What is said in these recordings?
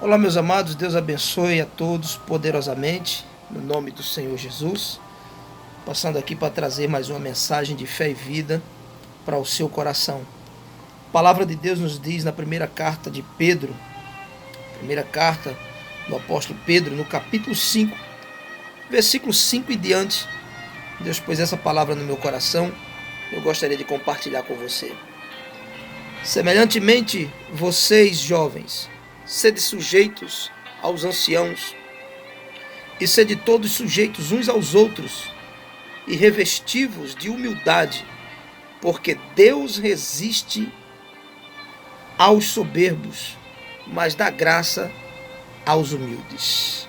Olá, meus amados, Deus abençoe a todos poderosamente, no nome do Senhor Jesus. Passando aqui para trazer mais uma mensagem de fé e vida para o seu coração. A palavra de Deus nos diz na primeira carta de Pedro, primeira carta do apóstolo Pedro, no capítulo 5, versículo 5 e diante. Deus pôs essa palavra no meu coração, eu gostaria de compartilhar com você. Semelhantemente, vocês, jovens, sede sujeitos aos anciãos, e sede todos sujeitos uns aos outros, e revestivos de humildade, porque Deus resiste aos soberbos, mas dá graça aos humildes.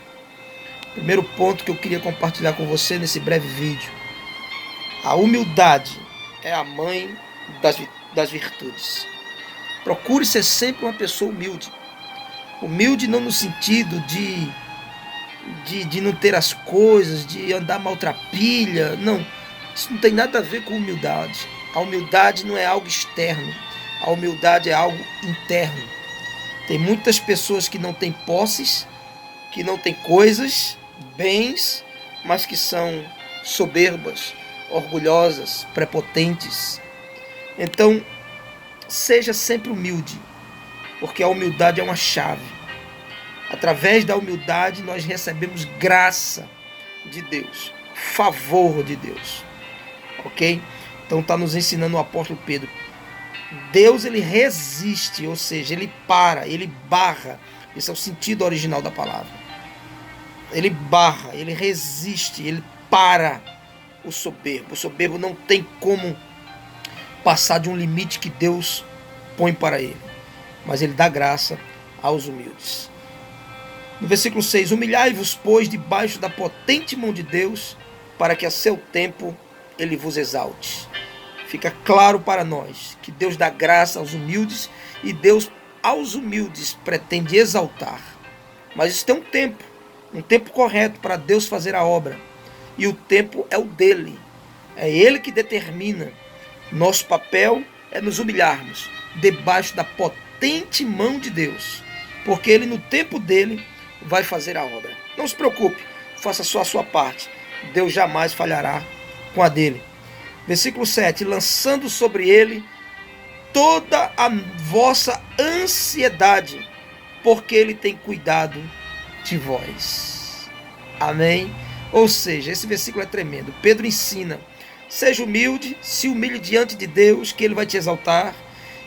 Primeiro ponto que eu queria compartilhar com você nesse breve vídeo: a humildade é a mãe das virtudes. Procure ser sempre uma pessoa humilde. Humilde não no sentido de não ter as coisas, de andar maltrapilha. Não, isso não tem nada a ver com humildade. A humildade não é algo externo. A humildade é algo interno. Tem muitas pessoas que não têm posses, que não têm coisas, bens, mas que são soberbas, orgulhosas, prepotentes. Então, seja sempre humilde, porque a humildade é uma chave. Através da humildade nós recebemos graça de Deus, favor de Deus, ok? Então está nos ensinando o apóstolo Pedro. Deus, ele resiste, ou seja, ele para, ele barra. Esse é o sentido original da palavra. Ele barra, ele resiste, ele para o soberbo. O soberbo não tem como passar de um limite que Deus põe para ele, mas ele dá graça aos humildes. No versículo 6, humilhai-vos, pois, debaixo da potente mão de Deus, para que a seu tempo ele vos exalte. Fica claro para nós que Deus dá graça aos humildes e Deus aos humildes pretende exaltar. Mas isso tem um tempo correto para Deus fazer a obra. E o tempo é o dele. É ele que determina. Nosso papel é nos humilharmos debaixo da potente mão de Deus, porque ele, no tempo dele, vai fazer a obra. Não se preocupe, faça só a sua parte. Deus jamais falhará com a dele. Versículo 7, lançando sobre ele toda a vossa ansiedade, porque ele tem cuidado de vós. Amém? Ou seja, esse versículo é tremendo. Pedro ensina: seja humilde, se humilhe diante de Deus, que ele vai te exaltar,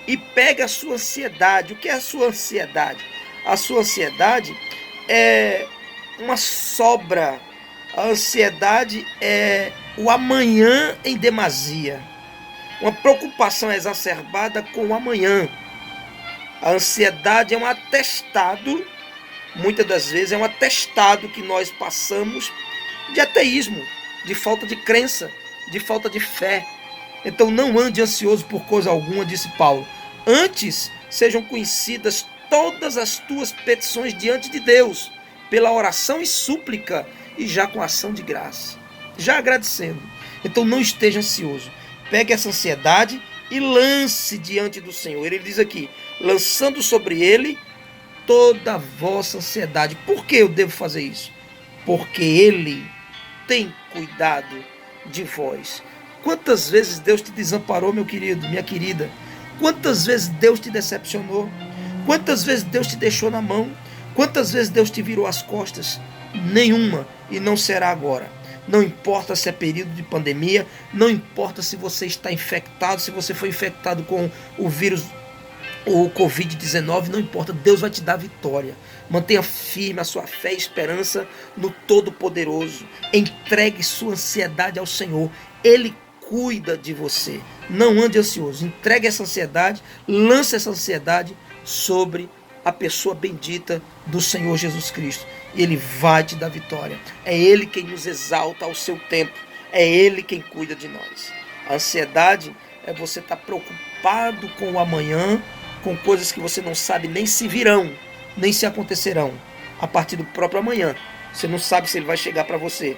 e pega a sua ansiedade. O que é a sua ansiedade? A sua ansiedade é uma sobra. A ansiedade é o amanhã em demasia. Uma preocupação exacerbada com o amanhã. A ansiedade é um atestado, muitas das vezes é um atestado que nós passamos de ateísmo, de falta de crença, de falta de fé. Então não ande ansioso por coisa alguma, disse Paulo. Antes sejam conhecidas todas as tuas petições diante de Deus, pela oração e súplica, e já com ação de graça, já agradecendo. Então não esteja ansioso. Pegue essa ansiedade e lance diante do Senhor. Ele diz aqui: lançando sobre ele toda a vossa ansiedade. Por que eu devo fazer isso? Porque ele tem cuidado de vós. Quantas vezes Deus te desamparou, meu querido, minha querida? Quantas vezes Deus te decepcionou? Quantas vezes Deus te deixou na mão? Quantas vezes Deus te virou as costas? Nenhuma, e não será agora. Não importa se é período de pandemia, não importa se você está infectado, se você foi infectado com o vírus, o Covid-19, não importa, Deus vai te dar vitória. Mantenha firme a sua fé e esperança no Todo-Poderoso. Entregue sua ansiedade ao Senhor. Ele cuida de você. Não ande ansioso. Entregue essa ansiedade, lance essa ansiedade sobre a pessoa bendita do Senhor Jesus Cristo. Ele vai te dar vitória. É Ele quem nos exalta ao seu tempo. É Ele quem cuida de nós. A ansiedade é você estar preocupado com o amanhã, com coisas que você não sabe nem se virão, nem se acontecerão a partir do próprio amanhã. Você não sabe se ele vai chegar para você.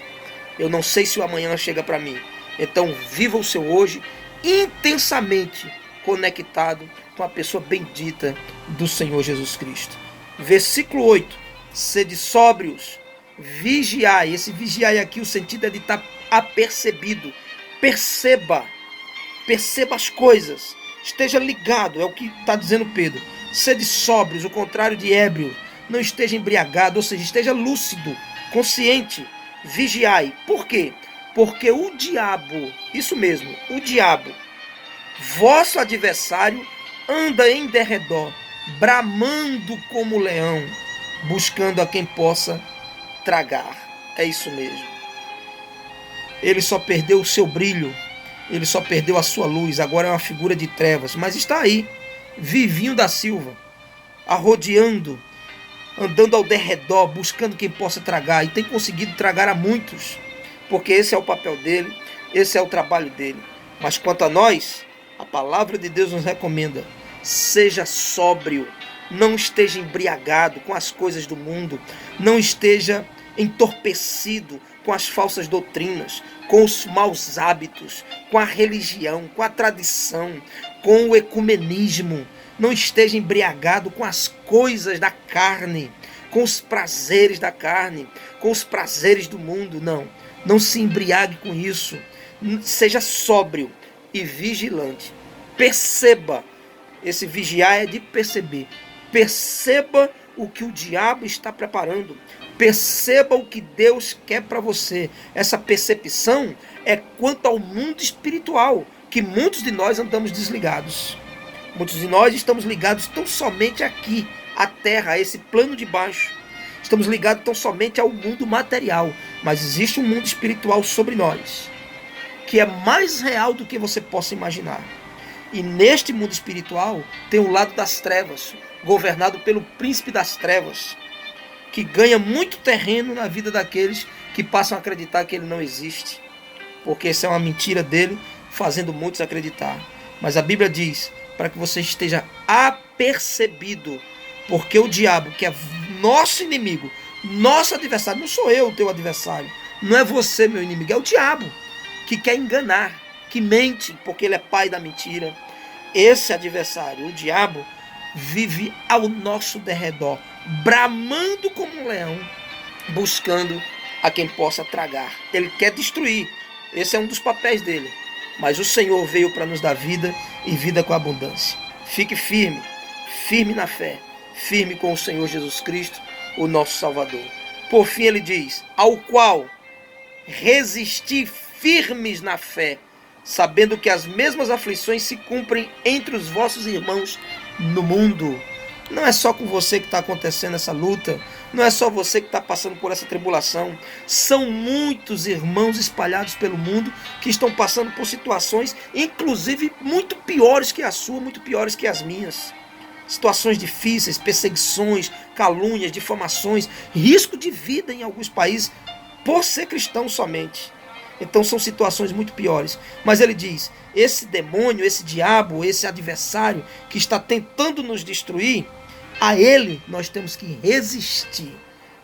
Eu não sei se o amanhã chega para mim. Então viva o seu hoje intensamente conectado com a pessoa bendita do Senhor Jesus Cristo. Versículo 8. Sede sóbrios, vigiai. Esse vigiai aqui, o sentido é de estar apercebido. Perceba as coisas. Esteja ligado, é o que está dizendo Pedro. Sede sóbrios, o contrário de ébrio. Não esteja embriagado, ou seja, esteja lúcido, consciente. Vigiai. Por quê? Porque o diabo, isso mesmo, o diabo, vosso adversário, anda em derredor, bramando como leão, buscando a quem possa tragar. É isso mesmo. Ele só perdeu o seu brilho, ele só perdeu a sua luz, agora é uma figura de trevas, mas está aí, vivinho da Silva, arrodeando, andando ao derredor, buscando quem possa tragar, e tem conseguido tragar a muitos, porque esse é o papel dele, esse é o trabalho dele. Mas quanto a nós, a palavra de Deus nos recomenda: seja sóbrio, não esteja embriagado com as coisas do mundo, não esteja entorpecido com as falsas doutrinas, com os maus hábitos, com a religião, com a tradição, com o ecumenismo. Não esteja embriagado com as coisas da carne, com os prazeres da carne, com os prazeres do mundo. Não se embriague com isso. Seja sóbrio e vigilante. Perceba. Esse vigiar é de perceber. Perceba o que o diabo está preparando. Perceba o que Deus quer para você. Essa percepção é quanto ao mundo espiritual, que muitos de nós andamos desligados. Muitos de nós estamos ligados tão somente aqui, à terra, a esse plano de baixo. Estamos ligados tão somente ao mundo material. Mas existe um mundo espiritual sobre nós, que é mais real do que você possa imaginar. E neste mundo espiritual tem o lado das trevas, governado pelo príncipe das trevas, que ganha muito terreno na vida daqueles que passam a acreditar que ele não existe, porque essa é uma mentira dele, fazendo muitos acreditar. Mas a Bíblia diz para que você esteja apercebido, porque o diabo, que é nosso inimigo, nosso adversário, não sou eu o teu adversário, não é você meu inimigo, é o diabo, que quer enganar, que mente, porque ele é pai da mentira. Esse adversário, o diabo, vive ao nosso derredor, bramando como um leão, buscando a quem possa tragar. Ele quer destruir. Esse é um dos papéis dele. Mas o Senhor veio para nos dar vida e vida com abundância. Fique firme, firme na fé, firme com o Senhor Jesus Cristo, o nosso Salvador. Por fim ele diz: ao qual resisti firmes na fé, sabendo que as mesmas aflições se cumprem entre os vossos irmãos no mundo. Não é só com você que está acontecendo essa luta, não é só você que está passando por essa tribulação. São muitos irmãos espalhados pelo mundo que estão passando por situações, inclusive muito piores que a sua, muito piores que as minhas. Situações difíceis, perseguições, calúnias, difamações, risco de vida em alguns países por ser cristão somente. Então são situações muito piores. Mas ele diz, esse demônio, esse diabo, esse adversário que está tentando nos destruir, a ele nós temos que resistir.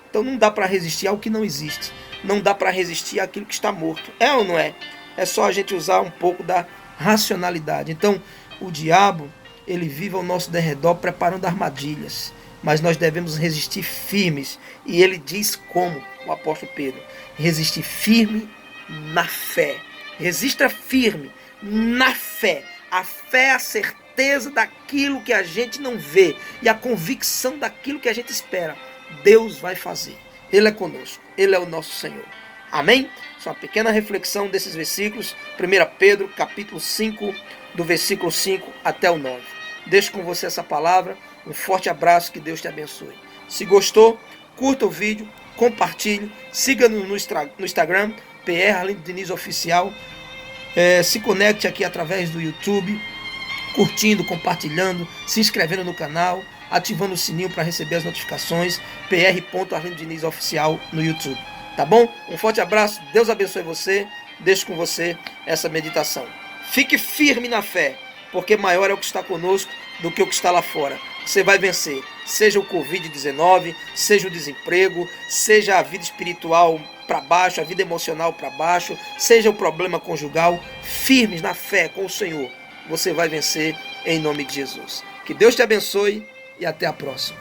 Então não dá para resistir ao que não existe. Não dá para resistir àquilo que está morto. É ou não é? É só a gente usar um pouco da racionalidade. Então o diabo, ele vive ao nosso derredor preparando armadilhas. Mas nós devemos resistir firmes. E ele diz como, o apóstolo Pedro: resistir firme na fé. Resista firme na fé. A fé é a certeza daquilo que a gente não vê e a convicção daquilo que a gente espera. Deus vai fazer. Ele é conosco. Ele é o nosso Senhor. Amém? Só uma pequena reflexão desses versículos. 1 Pedro, capítulo 5, do versículo 5 até o 9. Deixo com você essa palavra. Um forte abraço. Que Deus te abençoe. Se gostou, curta o vídeo, compartilhe, siga-nos no Instagram, PR Arlindo Diniz Oficial. Se conecte aqui através do YouTube, curtindo, compartilhando, se inscrevendo no canal, ativando o sininho para receber as notificações. PR.Arlindo Diniz Oficial no YouTube. Tá bom? Um forte abraço, Deus abençoe você. Deixo com você essa meditação. Fique firme na fé, porque maior é o que está conosco do que o que está lá fora. Você vai vencer, seja o Covid-19, seja o desemprego, seja a vida espiritual para baixo, a vida emocional para baixo, seja o problema conjugal. Firmes na fé com o Senhor, você vai vencer em nome de Jesus. Que Deus te abençoe e até a próxima.